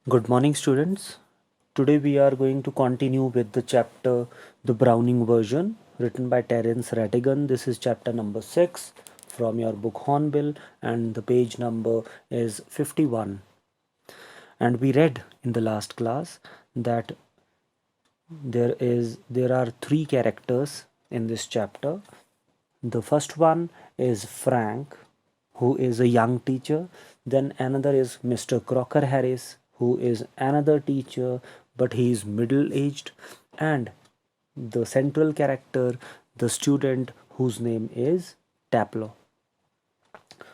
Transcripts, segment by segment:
Good morning, students. Today we are going to continue with the chapter The Browning Version, written by Terence Rattigan. This is chapter number 6 from your book Hornbill, and the page number is 51. And we read in the last class that there are three characters in this chapter. The first one is Frank, who is a young teacher. Then another is Mr. Crocker Harris, who is another teacher, but he is middle aged. And the central character, the student whose name is Taplow.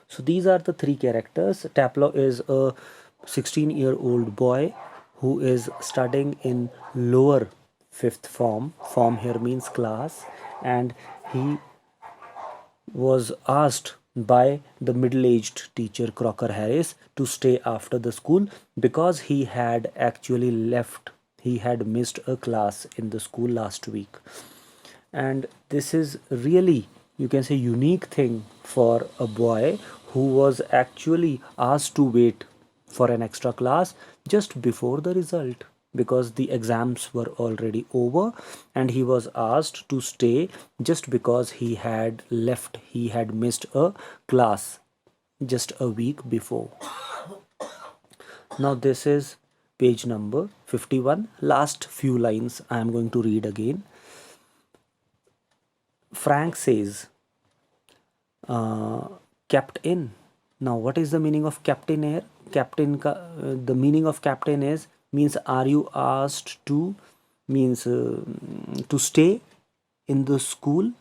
So these are the three characters. Taplow is a 16-year-old boy who is studying in lower fifth form. Form here means class, and he was asked by the middle-aged teacher Crocker Harris to stay after the school because he had actually left. He had missed a class in the school last week. And this is really, you can say, unique thing for a boy who was actually asked to wait for an extra class just before the result, because the exams were already over and he was asked to stay just because he had left, he had missed a class just a week before. Now this is page number 51. Last few lines I am going to read again. Frank says, kept in. Now what is the meaning of captain here? The meaning of captain is means are you asked to, means to stay in the school.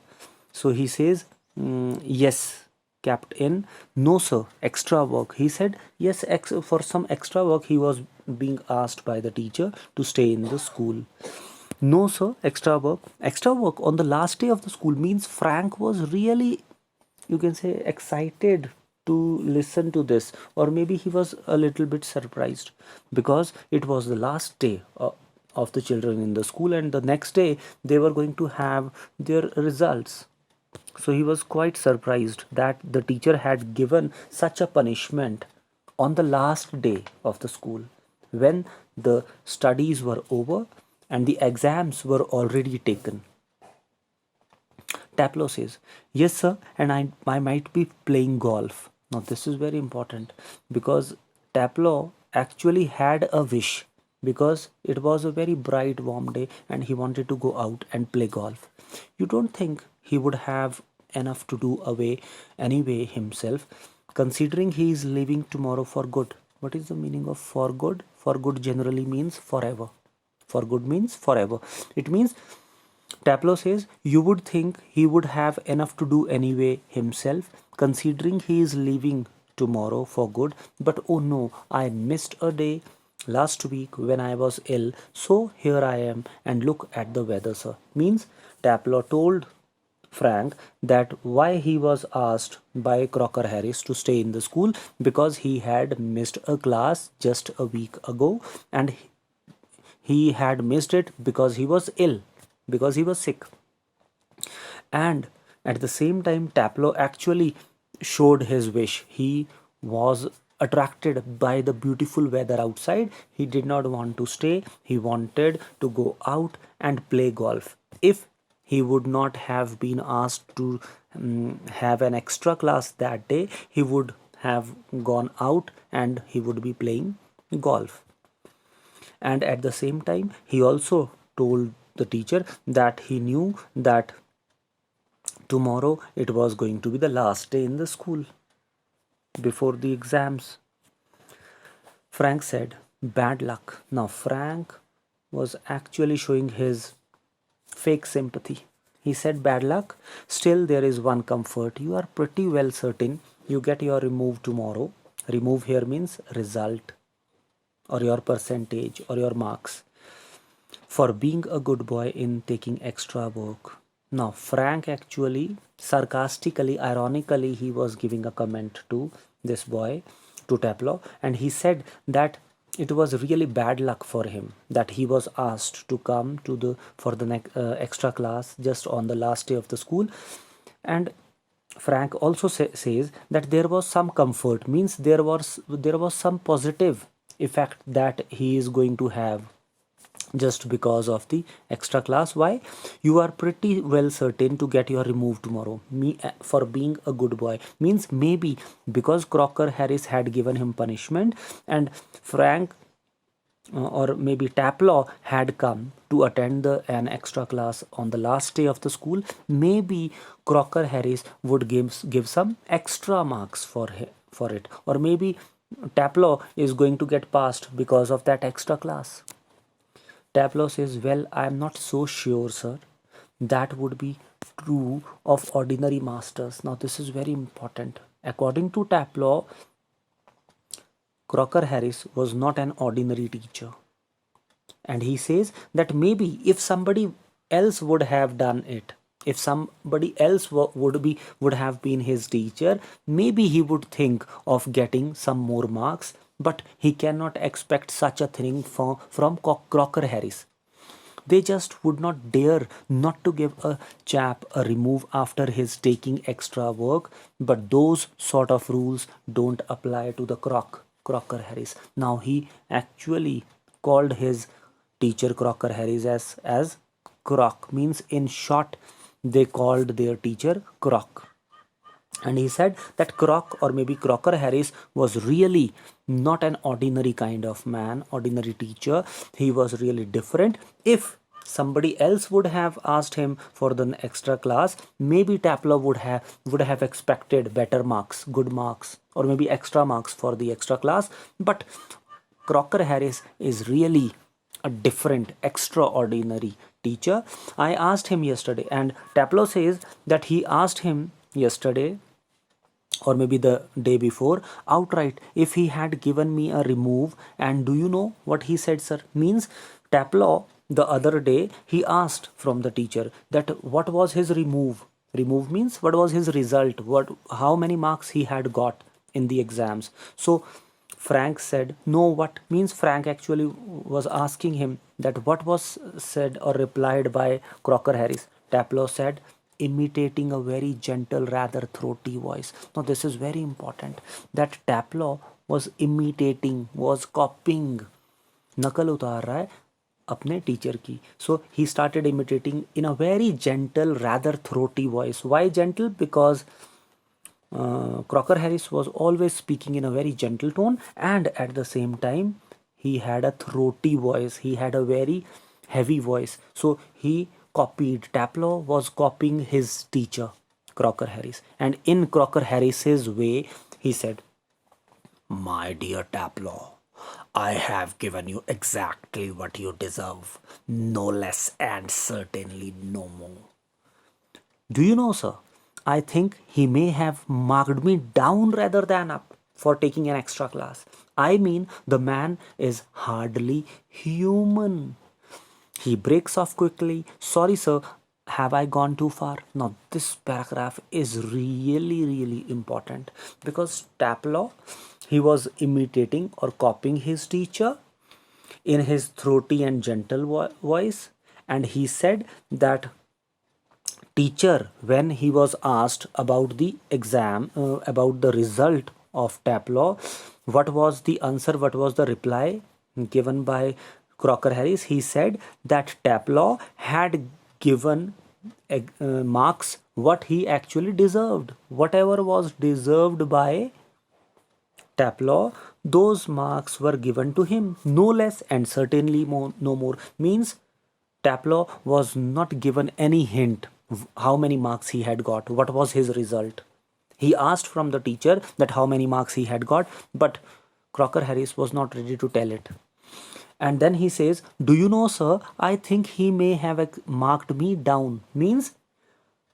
So he says yes, kept in. No sir, extra work. He said yes, for some extra work he was being asked by the teacher to stay in the school. No sir, extra work. Extra work on the last day of the school means Frank was really, you can say, excited to listen to this, or maybe he was a little bit surprised because it was the last day of the children in the school, and the next day they were going to have their results. So he was quite surprised that the teacher had given such a punishment on the last day of the school when the studies were over and the exams were already taken. Taplow says, yes, sir, and I might be playing golf. Now, this is very important because Taplow actually had a wish because it was a very bright, warm day and he wanted to go out and play golf. You don't think he would have enough to do anyway himself, considering he is leaving tomorrow for good. What is the meaning of for good? For good generally means forever. For good means forever. It means Taplow says you would think he would have enough to do anyway himself, considering he is leaving tomorrow for good. But oh no, I missed a day last week when I was ill, so here I am, and look at the weather, sir. Means Taplow told Frank that why he was asked by Crocker Harris to stay in the school because he had missed a class just a week ago, and he had missed it because he was ill, because he was sick. And at the same time, Taplow actually showed his wish. He was attracted by the beautiful weather outside. He did not want to stay. He wanted to go out and play golf. If he would not have been asked to have an extra class that day, he would have gone out and he would be playing golf. And at the same time, he also told the teacher that he knew that tomorrow it was going to be the last day in the school before the exams. Frank said, bad luck. Now, Frank was actually showing his fake sympathy. He said, bad luck. Still, there is one comfort. You are pretty well certain you get your remove tomorrow. Remove here means result, or your percentage, or your marks, for being a good boy in taking extra work. Now, Frank actually, sarcastically, ironically, he was giving a comment to this boy, to Taplow, and he said that it was really bad luck for him that he was asked to come to the for the extra class just on the last day of the school. And Frank also says that there was some comfort, means there was some positive effect that he is going to have just because of the extra class. Why? You are pretty well certain to get your removed tomorrow, me for being a good boy. Means maybe because Crocker Harris had given him punishment, and Frank or maybe Taplow had come to attend an extra class on the last day of the school, maybe Crocker Harris would give some extra marks for it, or maybe Taplow is going to get passed because of that extra class. Taplow says, well, I am not so sure, sir. That would be true of ordinary masters. Now, this is very important. According to Taplow, Crocker Harris was not an ordinary teacher. And he says that maybe if somebody else would have done it, if somebody else would have been his teacher, maybe he would think of getting some more marks, but he cannot expect such a thing from Crocker Harris. They just would not dare not to give a chap a remove after his taking extra work, but those sort of rules don't apply to the Crocker Harris. Now he actually called his teacher Crocker Harris as Croc, means in short they called their teacher Croc. And he said that Croc or maybe Crocker Harris was really not an ordinary kind of man, ordinary teacher. He was really different. If somebody else would have asked him for the extra class, maybe Taplow would have expected better marks, good marks, or maybe extra marks for the extra class. But Crocker Harris is really a different, extraordinary teacher. I asked him yesterday, and Taplow says that he asked him yesterday or maybe the day before outright if he had given me a remove. And do you know what he said, sir? Means Taplow the other day he asked from the teacher that what was his remove means what was his result, how many marks he had got in the exams. So Frank said, no, what means Frank actually was asking him that what was said or replied by Crocker Harris. Taplow said, imitating a very gentle, rather throaty voice. Now, this is very important that Taplow was imitating, was copying, नकल उतार रहा है अपने teacher की. So he started imitating in a very gentle, rather throaty voice. Why gentle? Because Crocker Harris was always speaking in a very gentle tone, and at the same time he had a throaty voice, he had a very heavy voice. So he copied, Taplow was copying his teacher Crocker Harris, and in Crocker Harris's way he said, my dear Taplow, I have given you exactly what you deserve, no less and certainly no more. Do you know, sir, I think he may have marked me down rather than up for taking an extra class. I mean, the man is hardly human. He breaks off quickly. Sorry, sir, have I gone too far? Now, this paragraph is really, really important because Taplow, he was imitating or copying his teacher in his throaty and gentle voice, and he said that teacher, when he was asked about the exam, about the result of Taplow, what was the answer, what was the reply given by Crocker Harris? He said that Taplow had given marks what he actually deserved. Whatever was deserved by Taplow, those marks were given to him, no less and certainly no more. Means Taplow was not given any hint how many marks he had got, what was his result. He asked from the teacher that how many marks he had got, but Crocker Harris was not ready to tell it. And then he says, do you know, sir, I think he may have marked me down. Means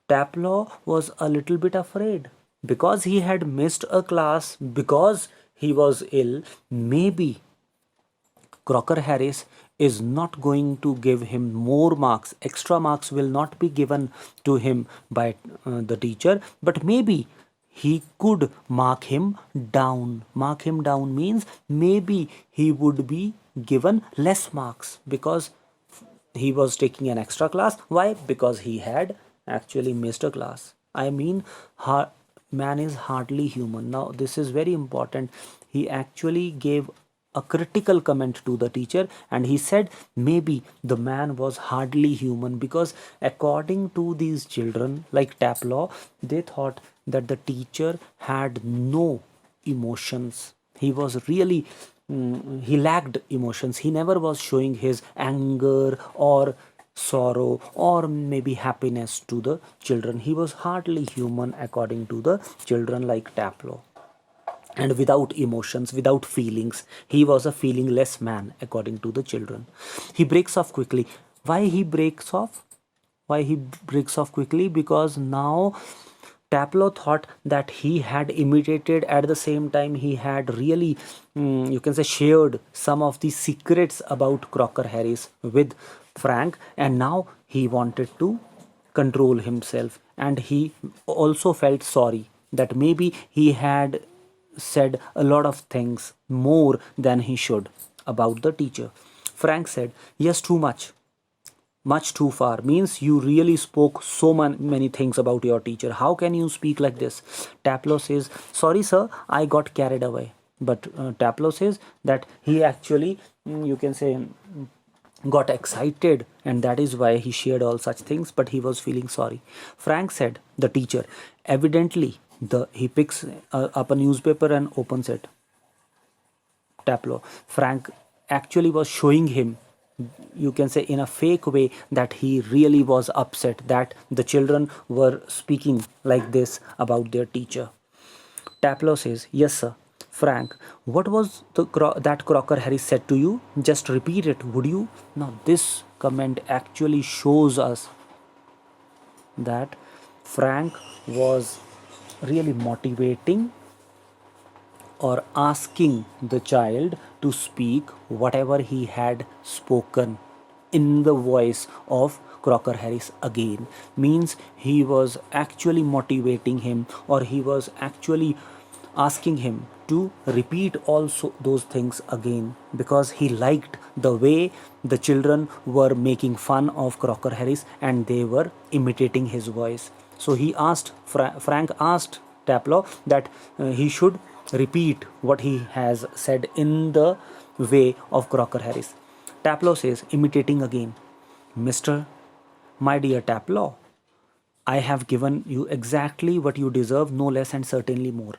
Taplow was a little bit afraid because he had missed a class because he was ill. Maybe Crocker Harris is not going to give him more marks. Extra marks will not be given to him by the teacher, but maybe he could mark him down. Mark him down means maybe he would be given less marks because he was taking an extra class. Why? Because he had actually missed a class. I mean, man is hardly human. Now, this is very important. He actually gave a critical comment to the teacher, and he said maybe the man was hardly human, because according to these children like Taplow, they thought that the teacher had no emotions. He was really he lacked emotions. He never was showing his anger or sorrow or maybe happiness to the children. He was hardly human according to the children like Taplow, and without emotions, without feelings. He was a feelingless man according to the children. He breaks off quickly. Why he breaks off? Why he breaks off quickly? Because now Taplow thought that he had imitated, at the same time he had really, you can say, shared some of the secrets about Crocker Harris with Frank, and now he wanted to control himself, and he also felt sorry that maybe he had said a lot of things more than he should about the teacher. Frank said, "Yes, too much. Much too far." Means you really spoke so many things about your teacher. How can you speak like this? Taplow says, "Sorry, sir, I got carried away." But Taplow says that he actually, you can say, got excited, and that is why he shared all such things, but he was feeling sorry. Frank said, the teacher, evidently, he picks up a newspaper and opens it. Taplow. Frank actually was showing him, you can say, in a fake way, that he really was upset that the children were speaking like this about their teacher. Taplow says, "Yes, sir." Frank, "What was that Crocker Harris said to you? Just repeat it, would you?" Now, this comment actually shows us that Frank was really motivating or asking the child to speak whatever he had spoken in the voice of Crocker Harris again. Means he was actually motivating him, or he was actually asking him to repeat also those things again, because he liked the way the children were making fun of Crocker Harris and they were imitating his voice. So he asked, Frank asked Taplow that he should repeat what he has said in the way of Crocker Harris. Taplow says, imitating again, "Mr. My dear Taplow, I have given you exactly what you deserve, no less and certainly more,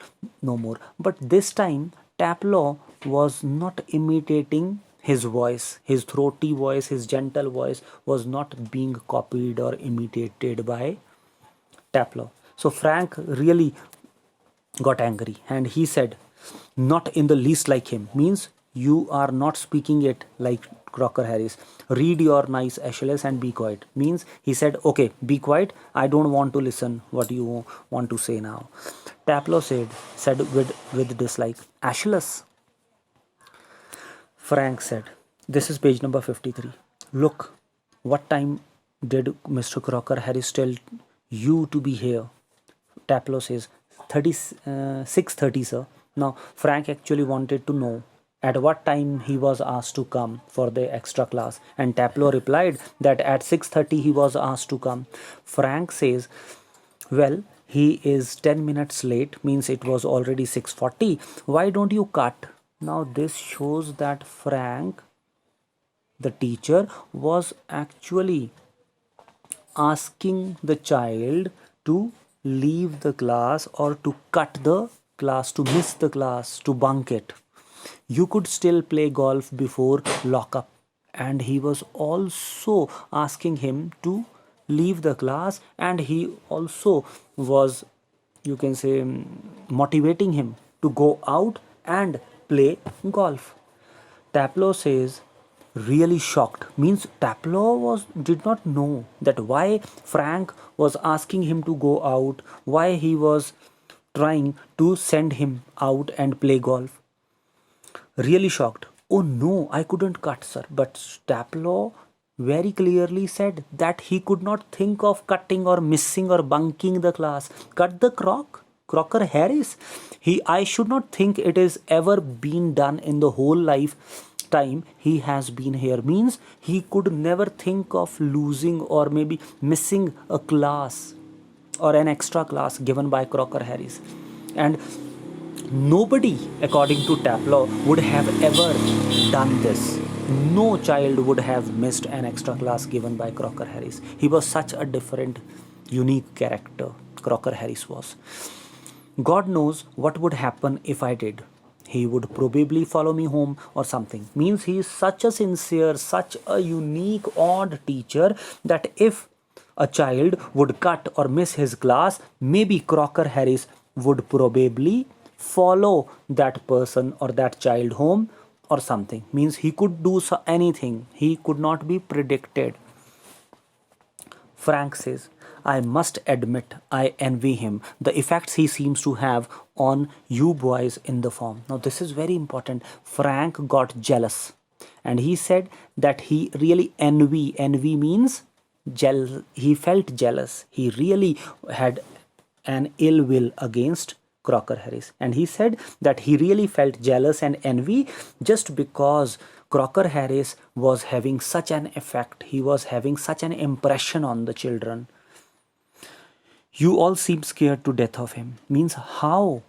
no more." But this time, Taplow was not imitating his voice, his throaty voice, his gentle voice was not being copied or imitated by Taplow. So Frank really got angry and he said, "Not in the least like him." Means you are not speaking it like Crocker Harris. "Read your nice Achilles and be quiet." Means he said, "Okay, be quiet. I don't want to listen what you want to say now." Taplow said with dislike, "Achilles." Frank said, this is page number 53. "Look, what time did Mr. Crocker Harris tell you to be here?" Taplow says, 6:30, sir. Now, Frank actually wanted to know at what time he was asked to come for the extra class, and Taplow replied that at 6:30 he was asked to come. Frank says, "Well, he is 10 minutes late, means it was already 6:40. Why don't you cut?" Now, this shows that Frank, the teacher, was actually asking the child to leave the class or to cut the class, to miss the class, to bunk it. You could still play golf before lockup. And he was also asking him to leave the class, and he also was, you can say, motivating him to go out and play golf. Taplow says, really shocked. Means Taplow did not know that why Frank was asking him to go out, why he was trying to send him out and play golf. Really shocked. "Oh no, I couldn't cut, sir." But Taplow very clearly said that he could not think of cutting or missing or bunking the class. Cut the Crocker Harris. I should not think it is ever been done in the whole lifetime he has been here. Means he could never think of losing or maybe missing a class or an extra class given by Crocker Harris. And Nobody, according to Taplow, would have ever done this. No child would have missed an extra class given by Crocker Harris. He was such a different, unique character, Crocker Harris was. God knows what would happen if I did. He would probably follow me home or something. Means he is such a sincere, such a unique, odd teacher that if a child would cut or miss his class, maybe Crocker Harris would probably follow that person or that child home or something. Means he could do anything. He could not be predicted. Frank says, I must admit I envy him, the effects he seems to have on you boys in the form. Now, this is very important. Frank got jealous and he said that he really envy means he felt jealous. He really had an ill will against Crocker Harris. And he said that he really felt jealous and envy just because Crocker Harris was having such an effect. He was having such an impression on the children. You all seem scared to death of him. Means how?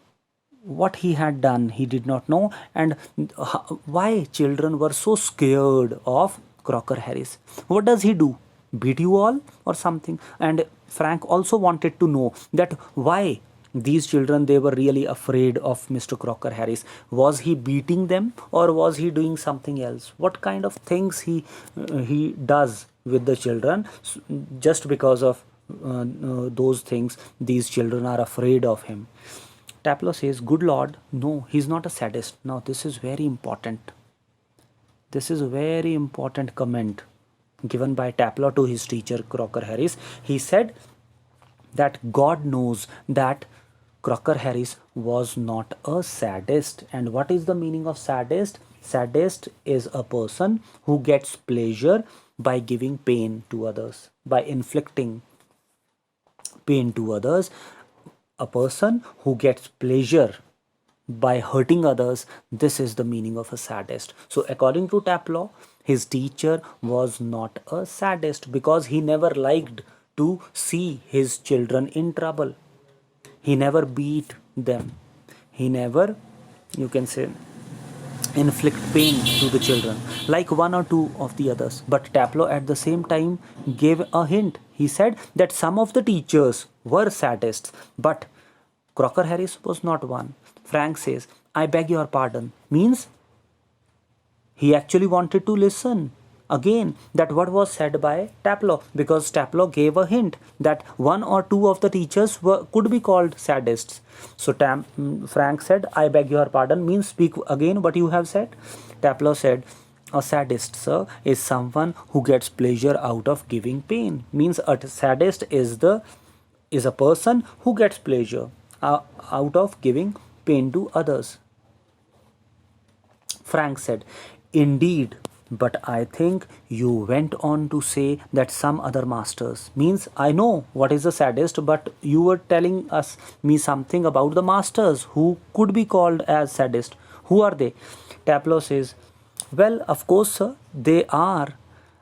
What he had done, he did not know. And why children were so scared of Crocker Harris. What does he do? Beat you all or something? And Frank also wanted to know that why these children, they were really afraid of Mr. Crocker Harris. Was he beating them or was he doing something else? What kind of things he does with the children just because of those things these children are afraid of him? Taplow says, good Lord, no, he's not a sadist. Now this is very important. This is a very important comment given by Taplow to his teacher Crocker Harris. He said that God knows that Crocker Harris was not a sadist. And what is the meaning of sadist? Sadist is a person who gets pleasure by giving pain to others, by inflicting pain to others. A person who gets pleasure by hurting others, this is the meaning of a sadist. So according to Taplow, his teacher was not a sadist because he never liked to see his children in trouble. He never beat them. He never, you can say, inflict pain to the children like one or two of the others. But Taplow at the same time gave a hint. He said that some of the teachers were sadists, but Crocker Harris was not one. Frank says, I beg your pardon. Means he actually wanted to listen again that what was said by Taplow, because Taplow gave a hint that one or two of the teachers could be called sadists. So Frank said, I beg your pardon, means speak again what you have said. Taplow said, a sadist, sir, is someone who gets pleasure out of giving pain. Means a sadist is a person who gets pleasure out of giving pain to others. Frank said, indeed, but I think you went on to say that some other masters. Means I know what is a sadist, but you were telling me something about the masters who could be called as sadist. Who are they? Taplow says, well, of course, sir, they are.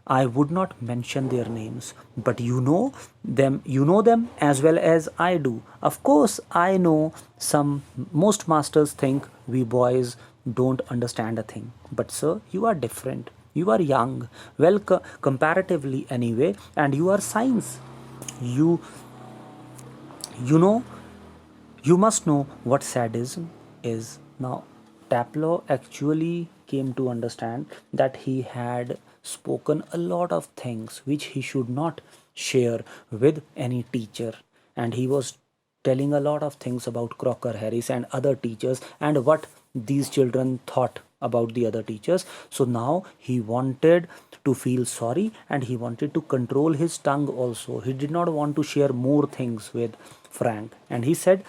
I would not mention their names, but you know them as well as I do. Of course, I know most masters think we boys don't understand a thing. But sir, you are different. You are young, well, comparatively anyway, and you are science. You know, you must know what sadism is. Now, Taplow actually came to understand that he had spoken a lot of things which he should not share with any teacher, and he was telling a lot of things about Crocker Harris and other teachers and what these children thought about the other teachers. So now he wanted to feel sorry and he wanted to control his tongue also. He did not want to share more things with Frank, and he said,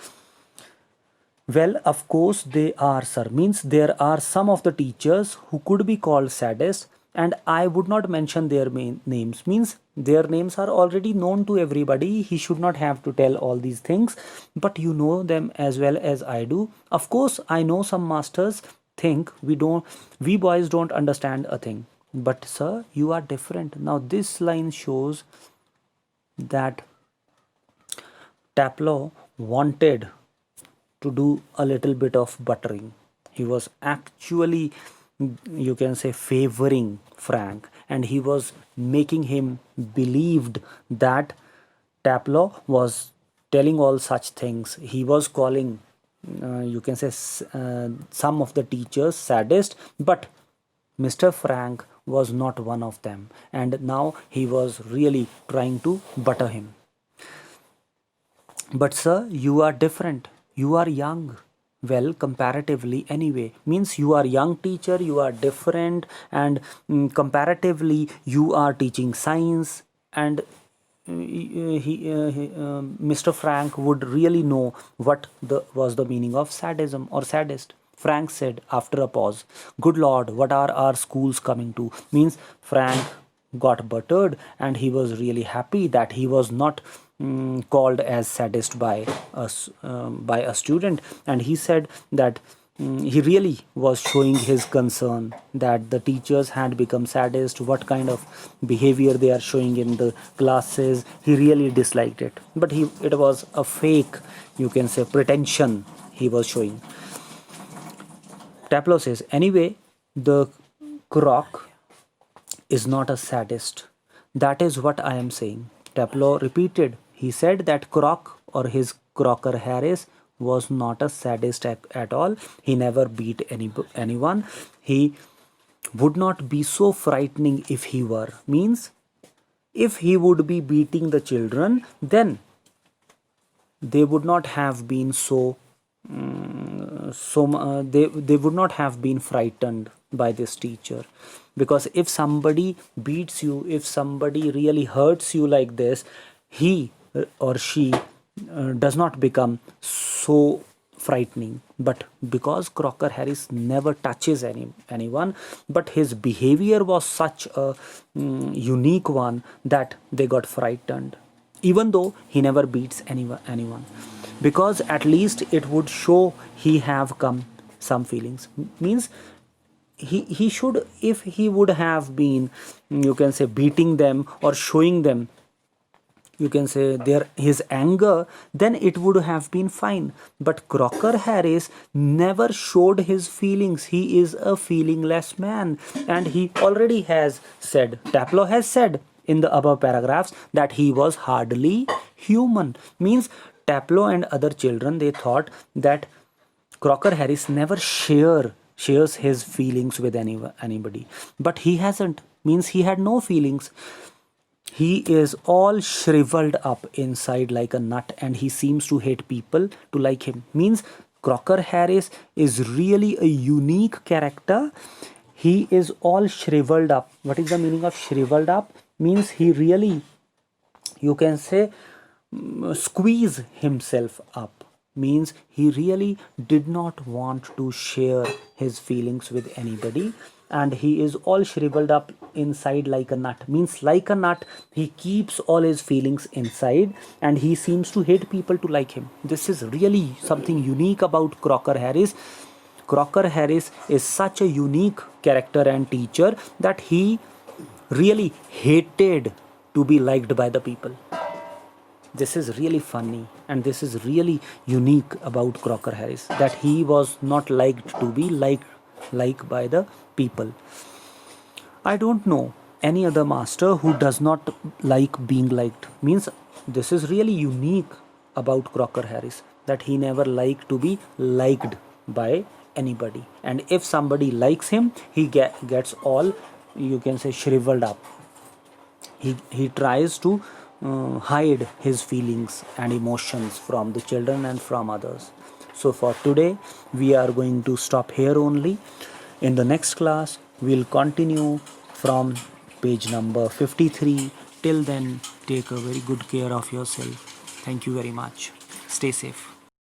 well, of course they are, sir. Means there are some of the teachers who could be called sadists, and I would not mention their names. Means their names are already known to everybody. He should not have to tell all these things, but you know them as well as I do. Of course, I know some masters think we boys don't understand a thing. But sir, you are different. Now this line shows that Taplow wanted to do a little bit of buttering. He was actually, you can say, favoring Frank, and he was making him believed that Taplow was telling all such things. He was calling, you can say, some of the teachers sadist, but Mr. Frank was not one of them, and now he was really trying to butter him. But sir, you are different. You are young. Well, comparatively anyway. Means you are young teacher, you are different, and comparatively you are teaching science, and Mr. Frank would really know what was the meaning of sadism or sadist. Frank said after a pause, "Good Lord, what are our schools coming to?" Means Frank got buttered, and he was really happy that he was not called as sadist by us, by a student, and he said that he really was showing his concern that the teachers had become sadist, what kind of behavior they are showing in the classes. He really disliked it, but it was a fake, you can say, pretension he was showing. Taplow says, "Anyway, the croc is not a sadist. That is what I am saying." Taplow repeated. He said that Croc, or his Crocker Harris, was not a sadist at all. He never beat anyone. He would not be so frightening if he were. Means, if he would be beating the children, then they would not have been they would not have been frightened by this teacher. Because if somebody beats you, if somebody really hurts you like this, he or she does not become so frightening. But because Crocker Harris never touches anyone, but his behavior was such a unique one that they got frightened, even though he never beats anyone, because at least it would show he have come some feelings. Means he should, if he would have been, you can say, beating them or showing them, you can say, his anger, then it would have been fine. But Crocker Harris never showed his feelings. He is a feelingless man, and he already has said, Taplow has said in the above paragraphs, that he was hardly human. Means Taplow and other children, they thought that Crocker Harris never shares his feelings with anybody, but he hasn't. Means he had no feelings. He is all shriveled up inside like a nut, and he seems to hate people to like him. Means Crocker Harris is really a unique character. He is all shriveled up. What is the meaning of shriveled up? Means he really, you can say, squeeze himself up. Means he really did not want to share his feelings with anybody, and he is all shriveled up inside like a nut. Means like a nut, he keeps all his feelings inside, and he seems to hate people to like him. This is really something unique about Crocker Harris. Crocker Harris is such a unique character and teacher that he really hated to be liked by the people. This is really funny, and this is really unique about Crocker Harris, that he was not liked to be liked by the people. I don't know any other master who does not like being liked. Means this is really unique about Crocker Harris, that he never liked to be liked by anybody, and if somebody likes him, he gets all, you can say, shriveled up. He tries to hide his feelings and emotions from the children and from others. So for today, we are going to stop here only. In the next class, we'll continue from page number 53. Till then, take a very good care of yourself. Thank you very much. Stay safe.